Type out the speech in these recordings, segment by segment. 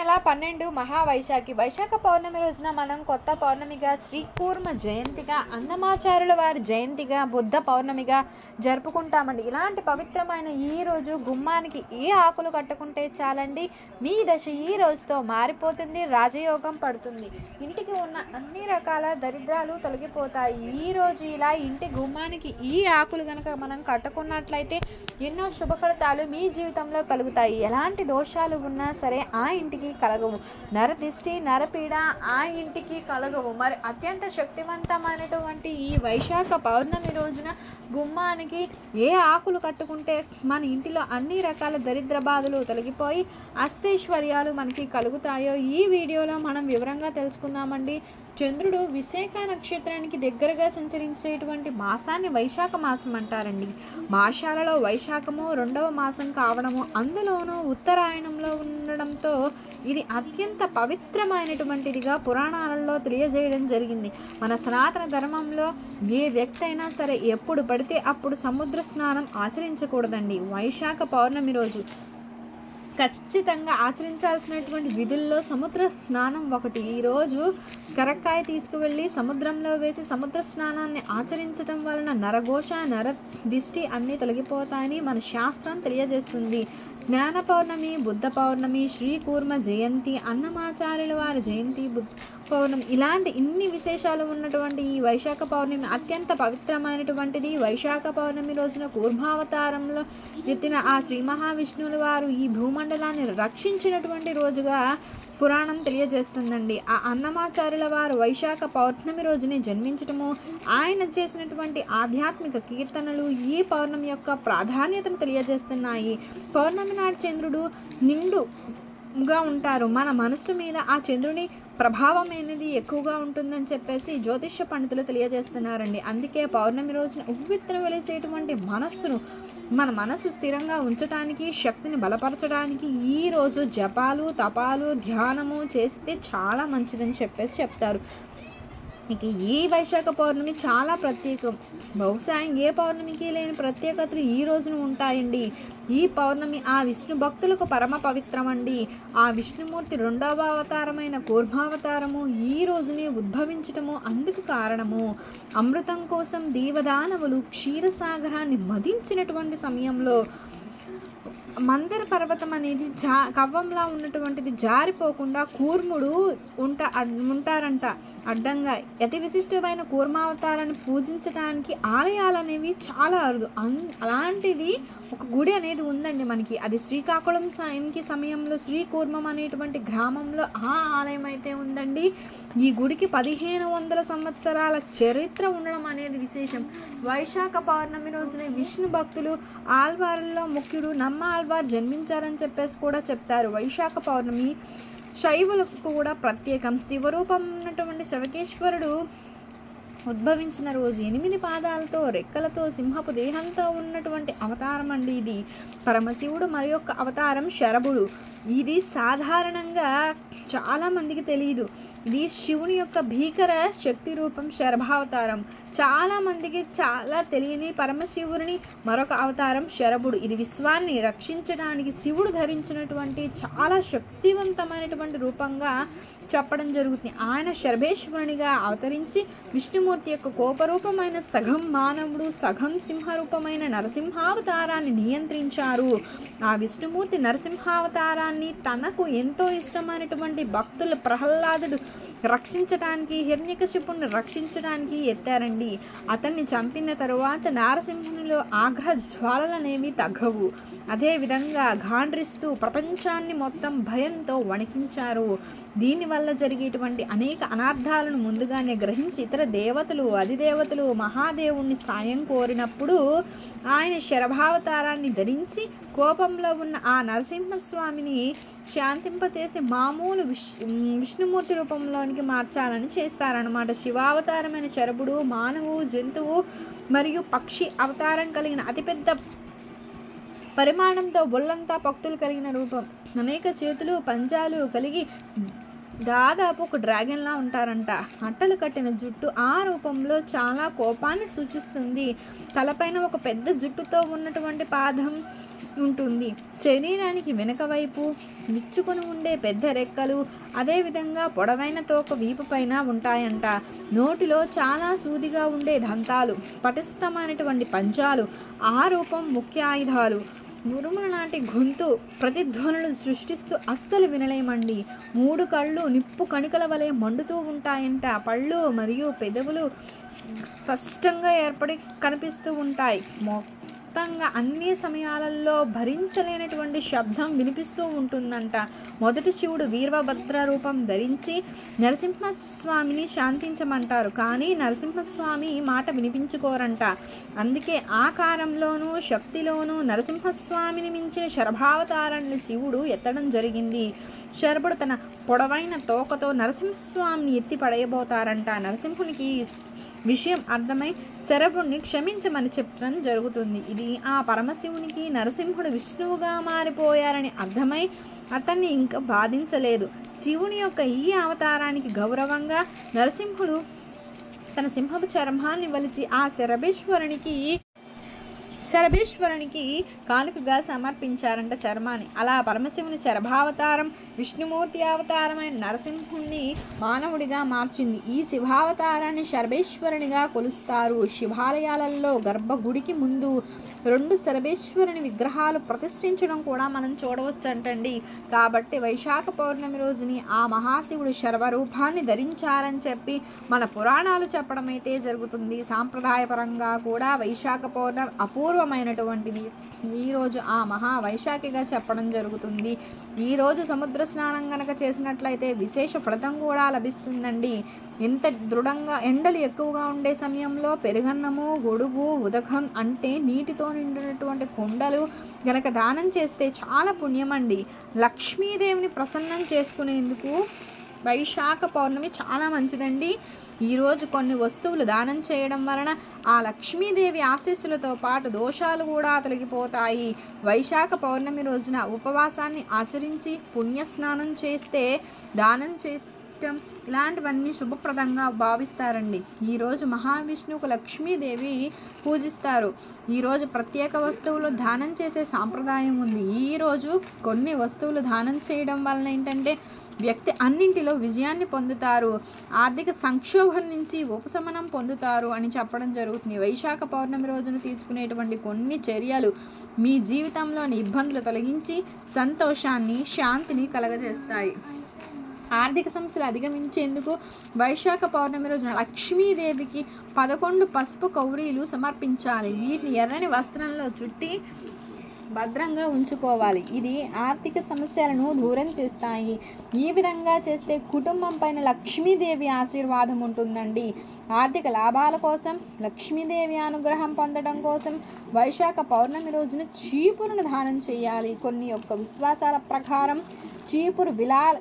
నెల 12 మహావైశాఖి వైశాఖ పౌర్ణమి రోజున మనం కొత్త పౌర్ణమిగా శ్రీకూర్మ జయంతిగా అన్నమాచార్యుల వారి జయంతిగా బుద్ధ పౌర్ణమిగా జరుపుకుంటామండి. ఇలాంటి పవిత్రమైన ఈ రోజు గుమ్మానికి ఏ ఆకులు కట్టుకుంటే చాలండి, మీ దశ ఈ రోజుతో మారిపోతుంది, రాజయోగం పడుతుంది, ఇంటికి ఉన్న అన్ని రకాల దరిద్రాలు తొలగిపోతాయి. ఈ రోజు ఇలా ఇంటి గుమ్మానికి ఈ ఆకులు కనుక మనం కట్టుకున్నట్లయితే ఎన్నో శుభ ఫలితాలు మీ జీవితంలో కలుగుతాయి. ఎలాంటి దోషాలు ఉన్నా సరే ఆ ఇంటికి కలగవు, నరదిష్టి నరపీడ ఆ ఇంటికి కలగవు. మరి అత్యంత శక్తివంతమైనటువంటి ఈ వైశాఖ పౌర్ణమి రోజున గుమ్మానికి ఏ ఆకులు కట్టుకుంటే మన ఇంటిలో అన్ని రకాల దరిద్ర బాధలు తొలగిపోయి అష్టైశ్వర్యాలు మనకి కలుగుతాయో ఈ వీడియోలో మనం వివరంగా తెలుసుకుందామండి. చంద్రుడు విశాఖ నక్షత్రానికి దగ్గరగా సంచరించేటువంటి మాసాన్ని వైశాఖ మాసం అంటారండి. మాసాలలో వైశాఖము రెండవ మాసం కావడము, అందులోనూ ఉత్తరాయణంలో ఉండడంతో ఇది అత్యంత పవిత్రమైనటువంటిదిగా పురాణాలలో తెలియజేయడం జరిగింది. మన సనాతన ధర్మంలో ఏ వ్యక్తి అయినా సరే ఎప్పుడు పడితే అప్పుడు సముద్ర స్నానం ఆచరించకూడదండి. వైశాఖ పౌర్ణమి రోజు ఖచ్చితంగా ఆచరించాల్సినటువంటి విధుల్లో సముద్ర స్నానం ఒకటి. ఈరోజు కరక్కాయ తీసుకువెళ్ళి సముద్రంలో వేసి సముద్ర స్నానాన్ని ఆచరించడం వలన నరఘోష నర దిష్టి అన్నీ తొలగిపోతాయని మన శాస్త్రం తెలియజేస్తుంది. జ్ఞాన పౌర్ణమి, బుద్ధ పౌర్ణమి, శ్రీకూర్మ జయంతి, అన్నమాచార్యుల వారి జయంతి, బుద్ధ పౌర్ణమి, ఇలాంటి ఇన్ని విశేషాలు ఉన్నటువంటి ఈ వైశాఖ పౌర్ణమి అత్యంత పవిత్రమైనటువంటిది. వైశాఖ పౌర్ణమి రోజున కూర్మావతారంలో ఎత్తిన ఆ శ్రీ మహావిష్ణువుల వారు ఈ భూమండలాన్ని రక్షించినటువంటి రోజుగా పురాణం తెలియజేస్తుందండి. ఆ అన్నమాచార్యుల వారు వైశాఖ పౌర్ణమి రోజుని జన్మించటము, ఆయన చేసినటువంటి ఆధ్యాత్మిక కీర్తనలు ఈ పౌర్ణమి యొక్క ప్రాధాన్యతను తెలియజేస్తున్నాయి. పౌర్ణమి నాటి చంద్రుడు నిండుగా ఉంటారు. మన మనస్సు మీద ఆ చంద్రుని ప్రభావం అనేది ఎక్కువగా ఉంటుందని చెప్పేసి జ్యోతిష్య పండితులు తెలియజేస్తున్నారండి. అందుకే పౌర్ణమి రోజున ఉవ్వెత్తున వెలిసేటువంటి మన మనసు స్థిరంగా ఉంచడానికి, శక్తిని బలపరచడానికి ఈ రోజు జపాలు, తపాలు, ధ్యానము చేస్తే చాలా మంచిదని చెప్పేసి చెప్తారు. ఇక ఈ వైశాఖ పౌర్ణమి చాలా ప్రత్యేకం. బహుశా ఏ పౌర్ణమికి లేని ప్రత్యేకతలు ఈ రోజున ఉంటాయండి. ఈ పౌర్ణమి ఆ విష్ణు భక్తులకు పరమ పవిత్రమండి. ఆ విష్ణుమూర్తి రెండవ అవతారమైన కూర్మావతారము ఈ రోజునే ఉద్భవించటము అందుకు కారణము. అమృతం కోసం దేవదానవులు క్షీరసాగరాన్ని మదించినటువంటి సమయంలో మందర పర్వతం అనేది కవ్వంలా ఉన్నటువంటిది జారిపోకుండా కూర్ముడు ఉంటారంట అడ్డంగా. అతి విశిష్టమైన కూర్మావతారాన్ని పూజించడానికి ఆలయాలు అనేవి చాలా అరుదు. అలాంటిది ఒక గుడి అనేది ఉందండి మనకి. అది శ్రీకాకుళం సమయంలో శ్రీకూర్మం అనేటువంటి గ్రామంలో ఆ ఆలయం అయితే ఉందండి. ఈ గుడికి 1500 సంవత్సరాల చరిత్ర ఉండడం అనేది విశేషం. వైశాఖ పౌర్ణమి రోజునే విష్ణు భక్తులు ఆల్వార్లలో ముఖ్యుడు నమ్మ ఆల్వార్ జన్మించారని చెప్పేసి కూడా చెప్తారు. వైశాఖ పౌర్ణమి శైవులకు కూడా ప్రత్యేకం. శివరూపం ఉన్నటువంటి శివకేశ్వరుడు ఉద్భవించిన రోజు 8 పాదాలతో రెక్కలతో సింహపు దేహంతో ఉన్నటువంటి అవతారం అండి ఇది. పరమశివుడు మరి యొక్క అవతారం శరభుడు. ఇది సాధారణంగా చాలామందికి తెలియదు. ఇది శివుని యొక్క భీకర శక్తి రూపం శరభావతారం. చాలామందికి చాలా తెలియని పరమశివుని మరొక అవతారం శరభుడు. ఇది విశ్వాన్ని రక్షించడానికి శివుడు ధరించినటువంటి చాలా శక్తివంతమైనటువంటి రూపంగా చెప్పడం జరుగుతుంది. ఆయన శరభేశ్వరునిగా అవతరించి విష్ణుమూర్తి యొక్క కోపరూపమైన సగం మానవుడు సగం సింహరూపమైన నరసింహావతారాన్ని నియంత్రించారు. ఆ విష్ణుమూర్తి నరసింహావతారాన్ని తనకు ఎంతో ఇష్టమైనటువంటి భక్తులు ప్రహ్లాదుడు రక్షించడానికి, హిరణ్యకశిపుణ్ణి రక్షించడానికి ఎత్తారండి. అతన్ని చంపిన తరువాత నారసింహునిలో ఆగ్రహ జ్వాలలనేవి తగ్గవు. అదేవిధంగా గాండ్రిస్తూ ప్రపంచాన్ని మొత్తం భయంతో వణికించారు. దీనివల్ల జరిగేటువంటి అనేక అనార్థాలను ముందుగానే గ్రహించి ఇతర దేవతలు, అధిదేవతలు మహాదేవుణ్ణి సాయం కోరినప్పుడు ఆయన శరభావతారాన్ని ధరించి కోపంలో ఉన్న ఆ నరసింహస్వామిని శాంతింపచేసి మామూలు విష్ణుమూర్తి రూపంలోనికి మార్చాలని చేస్తారన్నమాట. శివావతారమైన శరభుడు మానవు, జంతువు మరియు పక్షి అవతారం కలిగిన అతిపెద్ద పరిమాణంతో బొల్లంతా పక్తులు కలిగిన రూపం. అనేక చేతులు పంజాలు కలిగి దాదాపు ఒక డ్రాగన్లా ఉంటారంట. అట్టలు కట్టిన జుట్టు ఆ రూపంలో చాలా కోపాన్ని సూచిస్తుంది. తలపైన ఒక పెద్ద జుట్టుతో ఉన్నటువంటి పాదం ఉంటుంది. శరీరానికి వెనుక వైపు విచ్చుకొని ఉండే పెద్ద రెక్కలు, అదేవిధంగా పొడవైన తోక వీపు పైన ఉంటాయంట. నోటిలో చాలా సూదిగా ఉండే దంతాలు, పటిష్టమైనటువంటి పంజాలు, ఆ రూపం ముఖ్య ఆయుధాలు. ఉరుముల నాటి గొంతు ప్రతిధ్వనులు సృష్టిస్తూ అస్సలు వినలేమండి. 3 కళ్ళు నిప్పు కణికల వలె మండుతూ ఉంటాయంట. పళ్ళు మరియు పెదవులు స్పష్టంగా ఏర్పడి కనిపిస్తూ ఉంటాయి. మొత్తంగా అన్ని సమయాలలో భరించలేనటువంటి శబ్దం వినిపిస్తూ ఉంటుందంట. మొదటి శివుడు వీరభద్ర రూపం ధరించి నరసింహస్వామిని శాంతించమంటారు, కానీ నరసింహస్వామి మాట వినిపించుకోరంట. అందుకే ఆకారంలోనూ శక్తిలోనూ నరసింహస్వామిని మించిన శరభావతారాన్ని శివుడు ఎత్తడం జరిగింది. శరభుడు తన పొడవైన తోకతో నరసింహస్వామిని ఎత్తి పడేయబోతారంట. నరసింహునికి విషయం అర్థమై శరభుడిని క్షమించమని చెప్పడం జరుగుతుంది. ఇది ఆ పరమశివునికి నరసింహుడు విష్ణువుగా మారిపోయారని అర్థమై అతన్ని ఇంకా బాధించలేదు. శివుని యొక్క ఈ అవతారానికి గౌరవంగా నరసింహుడు తన సింహపు చర్మాన్ని వలిచి ఆ శరభేశ్వరునికి కానుకగా సమర్పించారంట చర్మాన్ని. అలా పరమశివుని శరభావతారం విష్ణుమూర్తి అవతారమైన నరసింహుణ్ణి మానవుడిగా మార్చింది. ఈ శివావతారాన్ని శరభేశ్వరునిగా కొలుస్తారు. శివాలయాలలో గర్భగుడికి ముందు 2 శరభేశ్వరుని విగ్రహాలు ప్రతిష్ఠించడం కూడా మనం చూడవచ్చంటండి. కాబట్టి వైశాఖ పౌర్ణమి రోజుని ఆ మహాశివుడు శర్వరూపాన్ని ధరించారని చెప్పి మన పురాణాలు చెప్పడం అయితే జరుగుతుంది. సాంప్రదాయపరంగా కూడా వైశాఖ పౌర్ణమి అపూర్వమైనటువంటిది. ఈరోజు ఆ మహావైశాఖిగా చెప్పడం జరుగుతుంది. ఈరోజు సముద్ర స్నానం కనుక చేసినట్లయితే విశేష ఫలితం కూడా లభిస్తుందండి. ఇంత దృఢంగా ఎండలు ఎక్కువగా ఉండే సమయంలో పెరుగన్నము, గొడుగు, ఉదకం అంటే నీటితో నిండినటువంటి కుండలు గనక దానం చేస్తే చాలా పుణ్యమండి. లక్ష్మీదేవిని ప్రసన్నం చేసుకునేందుకు వైశాఖ పౌర్ణమి చాలా మంచిదండి. ఈరోజు కొన్ని వస్తువులు దానం చేయడం వలన ఆ లక్ష్మీదేవి ఆశీస్సులతో పాటు దోషాలు కూడా తొలగిపోతాయి. వైశాఖ పౌర్ణమి రోజున ఉపవాసాన్ని ఆచరించి పుణ్యస్నానం చేస్తే దానం చేయడం ఇలాంటివన్నీ శుభప్రదంగా భావిస్తారండి. ఈరోజు మహావిష్ణువుకు లక్ష్మీదేవి పూజిస్తారు. ఈరోజు ప్రత్యేక వస్తువులు దానం చేసే సాంప్రదాయం ఉంది. ఈరోజు కొన్ని వస్తువులు దానం చేయడం వలన ఏంటంటే వ్యక్తి అన్నింటిలో విజయాన్ని పొందుతారు, ఆర్థిక సంక్షోభం నుంచి ఉపశమనం పొందుతారు అని చెప్పడం జరుగుతుంది. వైశాఖ పౌర్ణమి రోజున తీసుకునేటువంటి కొన్ని చర్యలు మీ జీవితంలోని ఇబ్బందులు తొలగించి సంతోషాన్ని, శాంతిని కలగజేస్తాయి. ఆర్థిక సమస్యలు అధిగమించేందుకు వైశాఖ పౌర్ణమి రోజున లక్ష్మీదేవికి 11 పసుపు కౌరీలు సమర్పించాలి. వీటిని ఎర్రని వస్త్రంలో చుట్టి భద్రంగా ఉంచుకోవాలి. ఇది ఆర్థిక సమస్యలను దూరం చేస్తాయి. ఈ విధంగా చేస్తే కుటుంబం పైన లక్ష్మీదేవి ఆశీర్వాదం ఉంటుందండి. ఆర్థిక లాభాల కోసం, లక్ష్మీదేవి అనుగ్రహం పొందడం కోసం వైశాఖ పౌర్ణమి రోజున చీపురును దానం చేయాలి. కొన్ని యొక్క విశ్వాసాల ప్రకారం చీపురు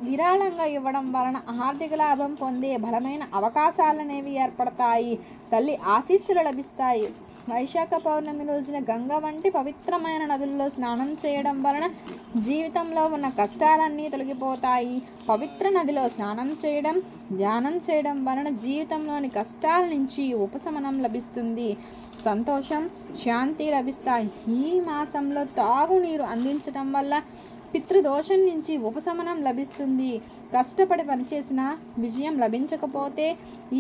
విరాళంగా ఇవ్వడం వలన ఆర్థిక లాభం పొందే బలమైన అవకాశాలనేవి ఏర్పడతాయి. తల్లి ఆశీస్సులు లభిస్తాయి. వైశాఖ పౌర్ణమి రోజున గంగ వంటి పవిత్రమైన నదుల్లో స్నానం చేయడం వలన జీవితంలో ఉన్న కష్టాలన్నీ తొలగిపోతాయి. పవిత్ర నదిలో స్నానం చేయడం, ధ్యానం చేయడం వలన జీవితంలోని కష్టాల నుంచి ఉపశమనం లభిస్తుంది. సంతోషం, శాంతి లభిస్తాయి. ఈ మాసంలో తాగునీరు అందించడం వల్ల పితృదోషం నుంచి ఉపశమనం లభిస్తుంది. కష్టపడి పనిచేసిన విజయం లభించకపోతే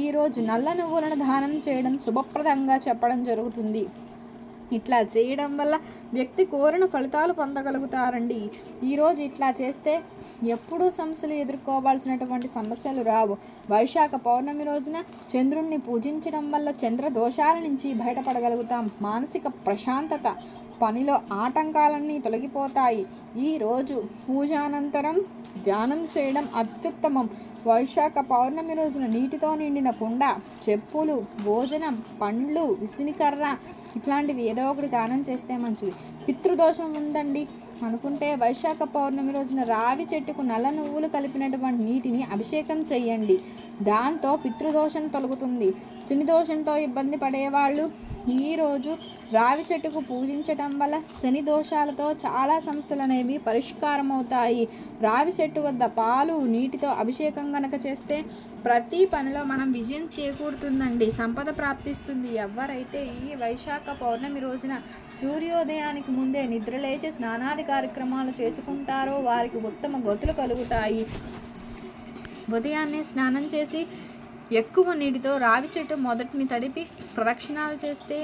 ఈరోజు నల్ల నువ్వులను దానం చేయడం శుభప్రదంగా చెప్పడం జరుగుతుంది. ఇట్లా చేయడం వల్ల వ్యక్తి కోరిన ఫలితాలు పొందగలుగుతారండి. ఈరోజు ఇట్లా చేస్తే ఎప్పుడూ సమస్యలు ఎదుర్కోవాల్సినటువంటి సమస్యలు రావు. వైశాఖ పౌర్ణమి రోజున చంద్రుణ్ణి పూజించడం వల్ల చంద్ర దోషాల నుంచి బయటపడగలుగుతాం. మానసిక ప్రశాంతత, పనిలో ఆటంకాలన్నీ తొలగిపోతాయి. ఈరోజు పూజానంతరం ధ్యానం చేయడం అత్యుత్తమం. వైశాఖ పౌర్ణమి రోజున నీటితో నిండిన కుండ, చెప్పులు, భోజనం, పండ్లు, విసినికర్ర, ఇట్లాంటివి ఏదో ఒకటి దానం చేస్తే మంచిది. పితృదోషం ఉందండి అనుకుంటే వైశాఖ పౌర్ణమి రోజున రావి చెట్టుకు నల్ల నువ్వులు కలిపినటువంటి నీటిని అభిషేకం చేయండి. దాంతో పితృదోషం తొలగుతుంది. శని దోషంతో ఇబ్బంది పడేవాళ్ళు ఈరోజు రావి చెట్టుకు పూజించటం వల్ల శని దోషాలతో చాలా సమస్యలు అనేవి పరిష్కారం అవుతాయి. రావి చెట్టు వద్ద పాలు నీటితో అభిషేకం కనుక చేస్తే ప్రతి పనిలో మనం విజయం చేకూరుతుందండి, సంపద ప్రాప్తిస్తుంది. ఎవరైతే ఈ వైశాఖ పౌర్ణమి రోజున సూర్యోదయానికి ముందే నిద్రలేచి స్నానాది కార్యక్రమాలు చేసుకుంటారో వారికి ఉత్తమ గతులు కలుగుతాయి. ఉదయాన్నే స్నానం చేసి ఎక్కువ నీటితో రావి చెట్టు మొదటిని తడిపి ప్రదక్షిణాలు చేస్తే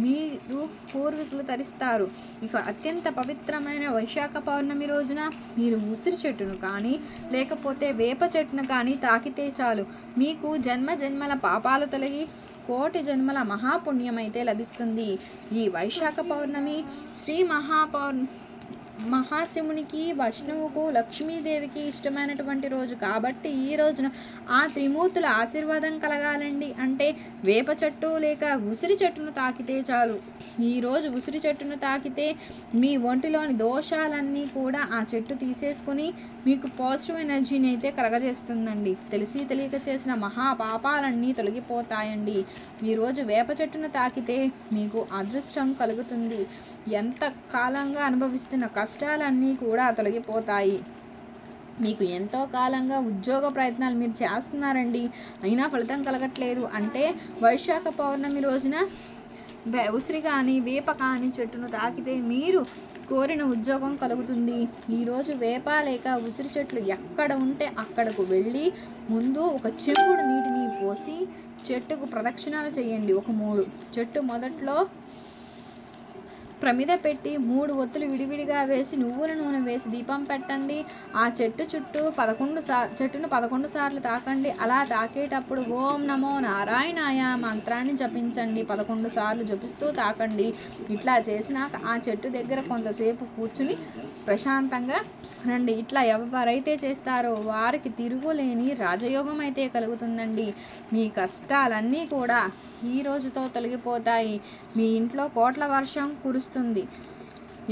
మీరు పూర్వీకులు తరిస్తారు. ఇక అత్యంత పవిత్రమైన వైశాఖ పౌర్ణమి రోజున మీరు ఉసిరి చెట్టును కానీ లేకపోతే వేప చెట్టును కానీ తాకితే చాలు మీకు జన్మ జన్మల పాపాలు తొలగి కోటి జన్మల మహాపుణ్యమైతే లభిస్తుంది. ఈ వైశాఖ పౌర్ణమి శ్రీ మహాశివునికి, విష్ణువుకు, లక్ష్మీదేవికి ఇష్టమైనటువంటి రోజు కాబట్టి ఈ రోజున ఆ త్రిమూర్తుల ఆశీర్వాదం కలగాలండి అంటే వేప చెట్టు లేక ఉసిరి చెట్టును తాకితే చాలు. ఈరోజు ఉసిరి చెట్టును తాకితే మీ ఒంటిలోని దోషాలన్నీ కూడా ఆ చెట్టు తీసేసుకొని మీకు పాజిటివ్ ఎనర్జీని అయితే కలగజేస్తుందండి. తెలిసి తెలియక చేసిన మహాపాపాలన్నీ తొలగిపోతాయండి. ఈరోజు వేప చెట్టును తాకితే మీకు అదృష్టం కలుగుతుంది. ఎంత కాలంగా అనుభవిస్తున్న కష్టాలన్నీ కూడా తొలగిపోతాయి. మీకు ఎంతో కాలంగా ఉద్యోగ ప్రయత్నాలు మీరు చేస్తున్నారండి, అయినా ఫలితం కలగట్లేదు అంటే వైశాఖ పౌర్ణమి రోజున ఉసిరి కానీ వేప కానీ చెట్టును తాకితే మీరు కోరిన ఉద్యోగం కలుగుతుంది. ఈరోజు వేప లేక ఉసిరి చెట్లు ఎక్కడ ఉంటే అక్కడకు వెళ్ళి ముందు ఒక చెంబుడు నీటిని పోసి చెట్టుకు ప్రదక్షిణాలు చేయండి. ఒక 3 చెట్టు మొదట్లో ప్రమిద పెట్టి 3 ఒత్తులు విడివిడిగా వేసి నువ్వుల నూనె వేసి దీపం పెట్టండి. ఆ చెట్టు చుట్టూ 11 సార్లు తాకండి. అలా తాకేటప్పుడు ఓం నమో నారాయణాయ మంత్రాన్ని జపించండి. 11 సార్లు జపిస్తూ తాకండి. ఇట్లా చేసినాక ఆ చెట్టు దగ్గర కొంతసేపు కూర్చుని ప్రశాంతంగా రండి. ఇట్లా ఎవరైతే చేస్తారో వారికి తిరుగులేని రాజయోగం అయితే కలుగుతుందండి. మీ కష్టాలన్నీ కూడా ఈ రోజుతో తొలగిపోతాయి. మీ ఇంట్లో కోట్ల వర్షం కురుస్తుంది.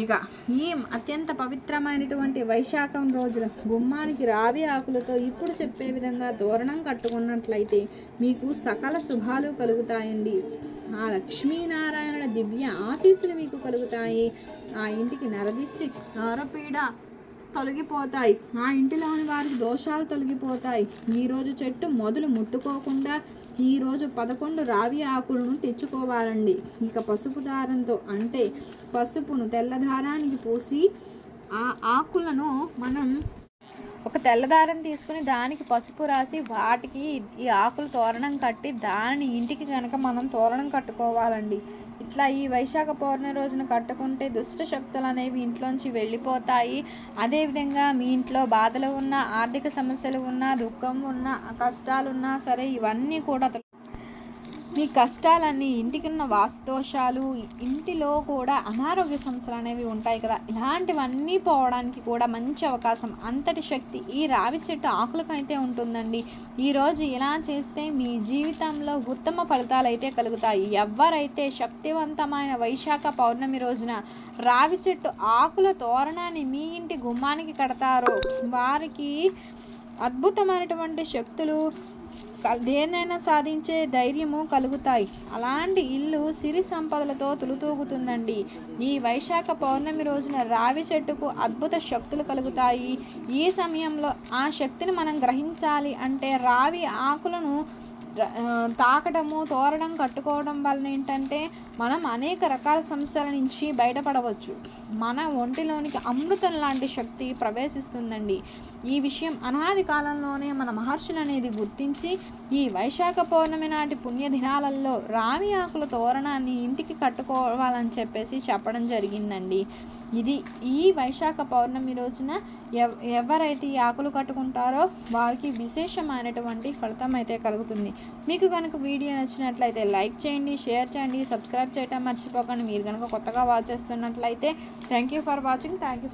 ఇక ఈ అత్యంత పవిత్రమైనటువంటి వైశాఖం రోజున గుమ్మానికి రావి ఆకులతో ఇప్పుడు చెప్పే విధంగా తోరణం కట్టుకున్నట్లయితే మీకు సకల శుభాలు కలుగుతాయండి. ఆ లక్ష్మీనారాయణ దివ్య ఆశీస్సులు మీకు కలుగుతాయి. ఆ ఇంటికి నరదిష్టి, నరపీడ తొలగిపోతాయి. ఆ ఇంటిలోని వారికి దోషాలు తొలగిపోతాయి. ఈరోజు చెట్టు మొదలు ముట్టుకోకుండా ఈరోజు 11 రావి ఆకులను తెచ్చుకోవాలండి. ఇక పసుపు దారంతో అంటే పసుపును తెల్లదారానికి పూసి ఆ ఆకులను మనం ఒక తెల్లదారం తీసుకుని దానికి పసుపు రాసి వాటికి ఈ ఆకులు తోరణం కట్టి దానిని ఇంటికి కనుక మనం తోరణం కట్టుకోవాలండి. ఇట్లా ఈ వైశాఖ పౌర్ణమి రోజున కట్టుకుంటే దుష్ట శక్తులు అనేవి ఇంట్లోంచి వెళ్ళిపోతాయి. అదేవిధంగా మీ ఇంట్లో బాధలు ఉన్నా, ఆర్థిక సమస్యలు ఉన్నా, దుఃఖం ఉన్నా, కష్టాలు ఉన్నా సరే ఇవన్నీ కూడా మీ కష్టాలన్నీ ఇంటికి ఉన్న వాస్తుదోషాలు, ఇంటిలో కూడా అనారోగ్య సమస్యలు అనేవి ఉంటాయి కదా, ఇలాంటివన్నీ పోవడానికి కూడా మంచి అవకాశం, అంతటి శక్తి ఈ రావి చెట్టు ఆకులకైతే ఉంటుందండి. ఈరోజు ఇలా చేస్తే మీ జీవితంలో ఉత్తమ ఫలితాలు అయితే కలుగుతాయి. ఎవరైతే శక్తివంతమైన వైశాఖ పౌర్ణమి రోజున రావి చెట్టు ఆకుల తోరణాన్ని మీ ఇంటి గుమ్మానికి కడతారో వారికి అద్భుతమైనటువంటి శక్తులు, దేన్నైనా సాధించే ధైర్యము కలుగుతాయి. అలాంటి ఇల్లు సిరి సంపదలతో తులుతూగుతుందండి. ఈ వైశాఖ పౌర్ణమి రోజున రావి చెట్టుకు అద్భుత శక్తులు కలుగుతాయి. ఈ సమయంలో ఆ శక్తిని మనం గ్రహించాలి అంటే రావి ఆకులను తాకడము, తోరణం కట్టుకోవడం వలన ఏంటంటే మనం అనేక రకాల సమస్యల నుంచి బయటపడవచ్చు. మన ఒంటిలోనికి అమృతం లాంటి శక్తి ప్రవేశిస్తుందండి. ఈ విషయం అనాది కాలంలోనే మన మహర్షులు అనేది గుర్తించి ఈ వైశాఖ పౌర్ణమి నాటి పుణ్యదినాలలో రావి ఆకుల తోరణాన్ని ఇంటికి కట్టుకోవాలని చెప్పేసి చెప్పడం జరిగిందండి. ఇది ఈ వైశాఖ పౌర్ణమి రోజున ఎవరైతే ఈ ఆకులు కట్టుకుంటారో వారికి విశేషమైనటువంటి ఫలితం అయితే కలుగుతుంది. మీకు కనుక వీడియో నచ్చినట్లయితే లైక్ చేయండి, షేర్ చేయండి, సబ్స్క్రైబ్ చేయడం మర్చిపోకండి. మీరు కనుక కొత్తగా వాచ్ చేస్తున్నట్లయితే thank you for watching. Thank you so